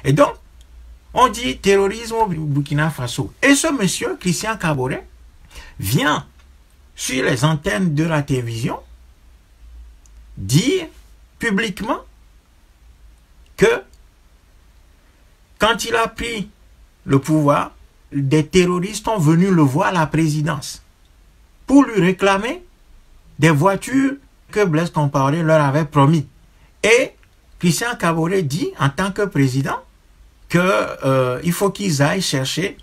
Et donc, on dit terrorisme au Burkina Faso. Et ce monsieur, Christian Kaboré, vient sur les antennes de la télévision dire publiquement que quand il a pris le pouvoir, des terroristes sont venus le voir à la présidence pour lui réclamer des voitures que Blaise Compaoré leur avait promis. Et Christian Kaboré dit, en tant que président, qu'il faut qu'ils aillent chercher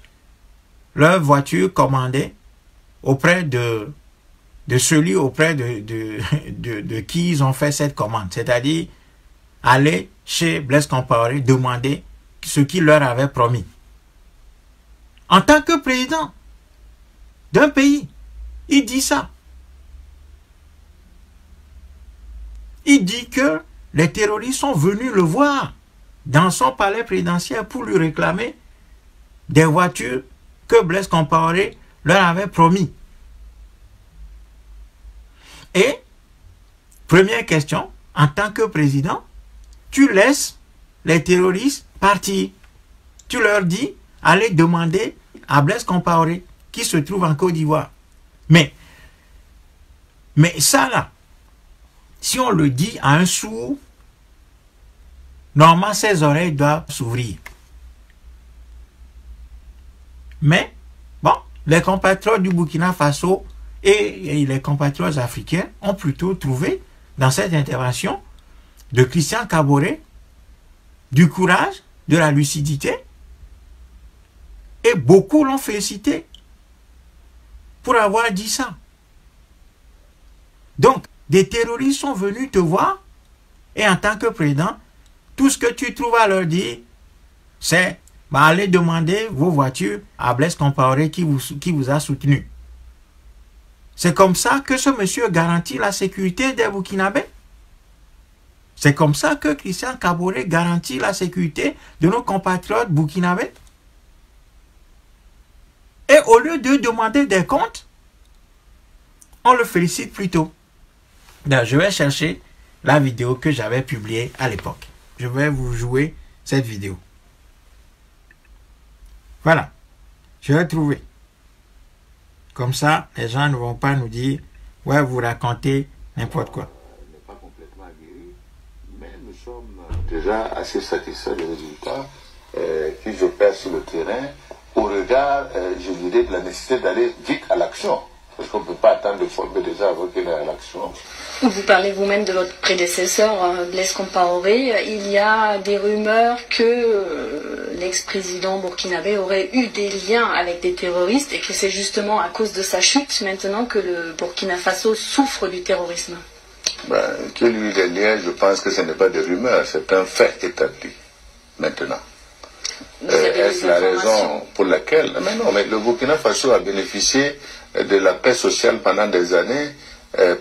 leur voiture commandée auprès de celui auprès de qui ils ont fait cette commande. C'est-à-dire, aller chez Blaise Compaoré demander ce qu'il leur avait promis. En tant que président d'un pays, il dit ça. Il dit que les terroristes sont venus le voir dans son palais présidentiel pour lui réclamer des voitures que Blaise Compaoré leur avait promis. Et, première question, en tant que président, tu laisses les terroristes partir. Tu leur dis, allez demander à Blaise Compaoré, qui se trouve en Côte d'Ivoire. Mais ça là, si on le dit à un sourd, normalement ses oreilles doivent s'ouvrir. Mais, bon, les compatriotes du Burkina Faso et les compatriotes africains ont plutôt trouvé dans cette intervention de Christian Kaboré du courage, de la lucidité, et beaucoup l'ont félicité pour avoir dit ça. Donc, des terroristes sont venus te voir et en tant que président, tout ce que tu trouves à leur dire, c'est aller demander vos voitures à Blaise Compaoré qui vous a soutenu. C'est comme ça que ce monsieur garantit la sécurité des Burkinabés. C'est comme ça que Christian Kaboré garantit la sécurité de nos compatriotes burkinabés. Et au lieu de demander des comptes, on le félicite plutôt. Donc, je vais chercher la vidéo que j'avais publiée à l'époque. Je vais vous jouer cette vidéo. Voilà. Je vais trouver. Comme ça, les gens ne vont pas nous dire « Ouais, vous racontez n'importe quoi ». Nous sommes déjà assez satisfaits des résultats qu'ils opèrent sur le terrain au regard, je dirais, de la nécessité d'aller vite à l'action. Parce qu'on ne peut pas attendre de former déjà avant qu'il ait à l'action. Vous parlez vous-même de votre prédécesseur, Blaise Compaoré. Il y a des rumeurs que l'ex-président burkinabé aurait eu des liens avec des terroristes et que c'est justement à cause de sa chute maintenant que le Burkina Faso souffre du terrorisme. Qu'il y ait des liens, je pense que ce n'est pas des rumeurs, c'est un fait établi maintenant. Est-ce la raison pour laquelle... Mais non, mais le Burkina Faso a bénéficié de la paix sociale pendant des années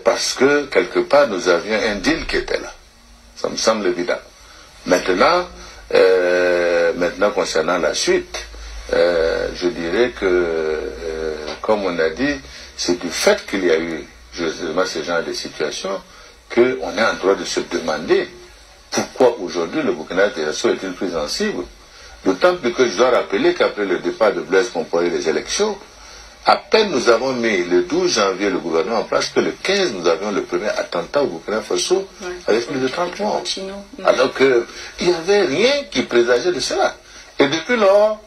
parce que, quelque part, nous avions un deal qui était là. Ça me semble évident. Maintenant, concernant la suite, je dirais que, comme on a dit, c'est du fait qu'il y a eu justement ce genre de situation qu'on est en droit de se demander pourquoi aujourd'hui le Burkina Faso est-il plus sensible. D'autant plus que je dois rappeler qu'après le départ de Blaise Compaoré des élections, à peine nous avons mis le 12 janvier le gouvernement en place que le 15 nous avions le premier attentat au Burkina Faso avec plus de 30 morts. Alors qu'il n'y avait rien qui présageait de cela. Et depuis lors,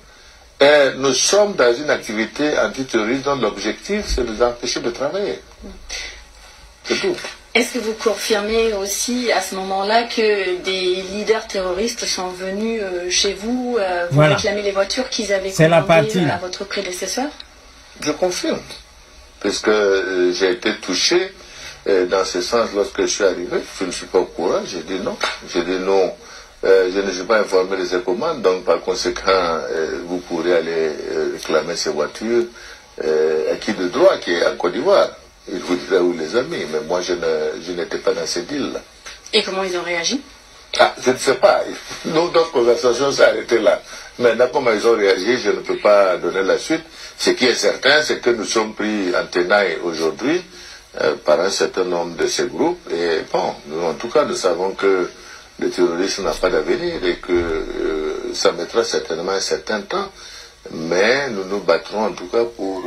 nous sommes dans une activité antiterroriste dont l'objectif c'est de nous empêcher de travailler. C'est tout. Est-ce que vous confirmez aussi à ce moment-là que des leaders terroristes sont venus chez vous, vous réclamer les voitures qu'ils avaient commandées à votre prédécesseur? Je confirme, puisque j'ai été touché dans ce sens lorsque je suis arrivé. Je ne suis pas au courant, j'ai dit non. J'ai dit non, je ne suis pas informé de ces commandes, donc par conséquent, vous pourrez aller réclamer ces voitures à qui de droit qui est en Côte d'Ivoire. Il vous dirait où les amis, mais moi je n'étais pas dans ces deals-là. Et comment ils ont réagi? Je ne sais pas. Notre conversation s'est arrêtée là. Maintenant, comment ils ont réagi, je ne peux pas donner la suite. Ce qui est certain, c'est que nous sommes pris en tenaille aujourd'hui par un certain nombre de ces groupes. Et bon, nous, en tout cas, nous savons que le terrorisme n'a pas d'avenir et que ça mettra certainement un certain temps, mais nous nous battrons en tout cas pour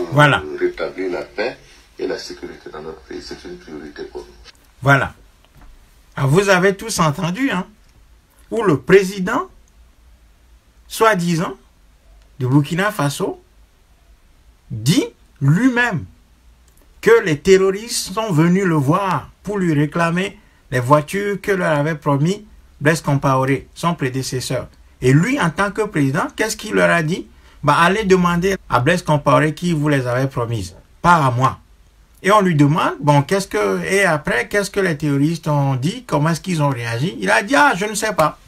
rétablir la paix et la sécurité dans notre pays. C'est une priorité pour nous. Voilà. Alors vous avez tous entendu, hein, où le président, soi-disant, de Burkina Faso, dit lui-même que les terroristes sont venus le voir pour lui réclamer les voitures que leur avait promis Blaise Compaoré, son prédécesseur. Et lui, en tant que président, qu'est-ce qu'il leur a dit? Allez demander à Blaise Compaoré qui vous les avait promises, pas à moi. Et on lui demande, et après, qu'est-ce que les terroristes ont dit? Comment est-ce qu'ils ont réagi? Il a dit, je ne sais pas.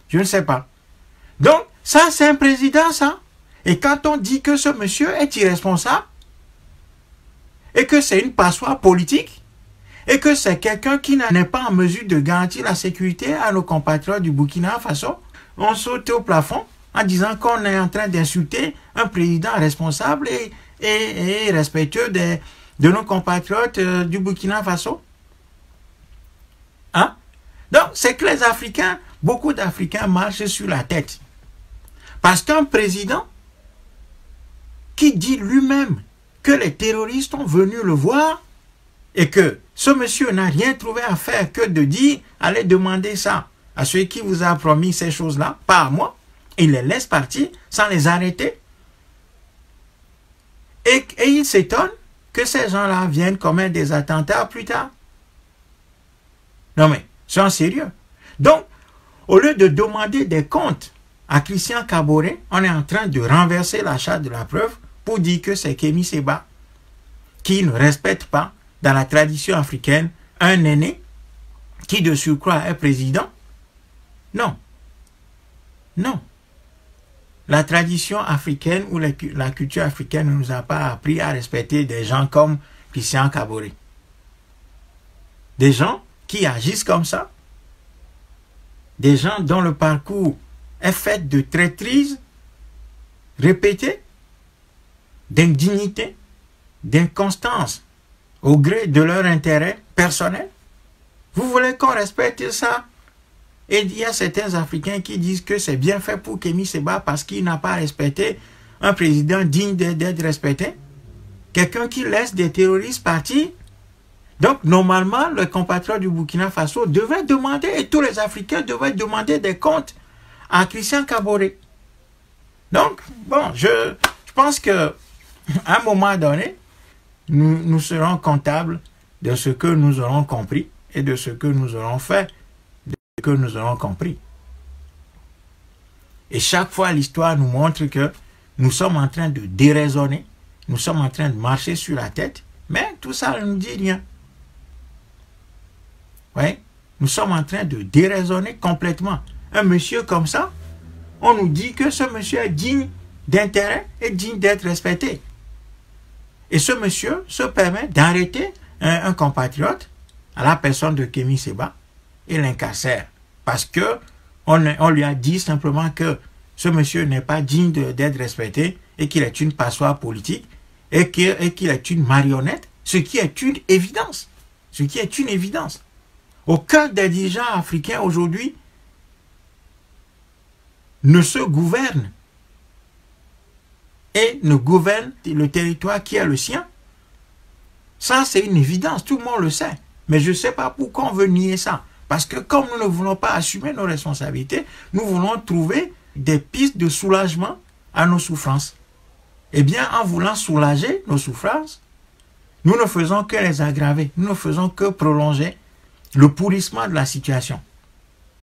Je ne sais pas. Donc, ça, c'est un président, ça. Et quand on dit que ce monsieur est irresponsable, et que c'est une passoire politique, et que c'est quelqu'un qui n'est pas en mesure de garantir la sécurité à nos compatriotes du Burkina Faso, on saute au plafond en disant qu'on est en train d'insulter un président responsable et respectueux de nos compatriotes du Burkina Faso. Hein? Donc, c'est que les Africains, beaucoup d'Africains marchent sur la tête. Parce qu'un président qui dit lui-même que les terroristes sont venus le voir et que ce monsieur n'a rien trouvé à faire que de dire « Allez demander ça à ceux qui vous a promis ces choses-là, pas à moi », il les laisse partir sans les arrêter. Et il s'étonne que ces gens-là viennent commettre des attentats plus tard. Non mais, c'est en sérieux. Donc, au lieu de demander des comptes à Christian Kaboré, on est en train de renverser la charge de la preuve pour dire que c'est Kémy Séba qui ne respecte pas, dans la tradition africaine, un aîné qui de surcroît est président. Non. Non. La tradition africaine ou la culture africaine ne nous a pas appris à respecter des gens comme Christian Kaboré. Des gens qui agissent comme ça. Des gens dont le parcours est fait de traîtrise répétée, d'indignité, d'inconstance au gré de leur intérêt personnel. Vous voulez qu'on respecte ça? Et il y a certains Africains qui disent que c'est bien fait pour Kémy Séba parce qu'il n'a pas respecté un président digne d'être respecté. Quelqu'un qui laisse des terroristes partir. Donc, normalement, le compatriote du Burkina Faso devait demander, et tous les Africains devaient demander des comptes à Christian Kaboré. Donc, bon, je pense que à un moment donné, nous serons comptables de ce que nous aurons compris et de ce que nous aurons fait, de ce que nous aurons compris. Et chaque fois, l'histoire nous montre que nous sommes en train de déraisonner, nous sommes en train de marcher sur la tête, mais tout ça ne nous dit rien. Ouais, nous sommes en train de déraisonner complètement. Un monsieur comme ça, on nous dit que ce monsieur est digne d'intérêt et digne d'être respecté. Et ce monsieur se permet d'arrêter un compatriote à la personne de Kémy Séba et l'incarcère. Parce que on lui a dit simplement que ce monsieur n'est pas digne d'être respecté et qu'il est une passoire politique et qu'il est une marionnette, ce qui est une évidence. Ce qui est une évidence. Aucun des dirigeants africains aujourd'hui ne se gouverne et ne gouverne le territoire qui est le sien. Ça, c'est une évidence, tout le monde le sait. Mais je ne sais pas pourquoi on veut nier ça. Parce que comme nous ne voulons pas assumer nos responsabilités, nous voulons trouver des pistes de soulagement à nos souffrances. Eh bien, en voulant soulager nos souffrances, nous ne faisons que les aggraver. Nous ne faisons que prolonger le pourrissement de la situation.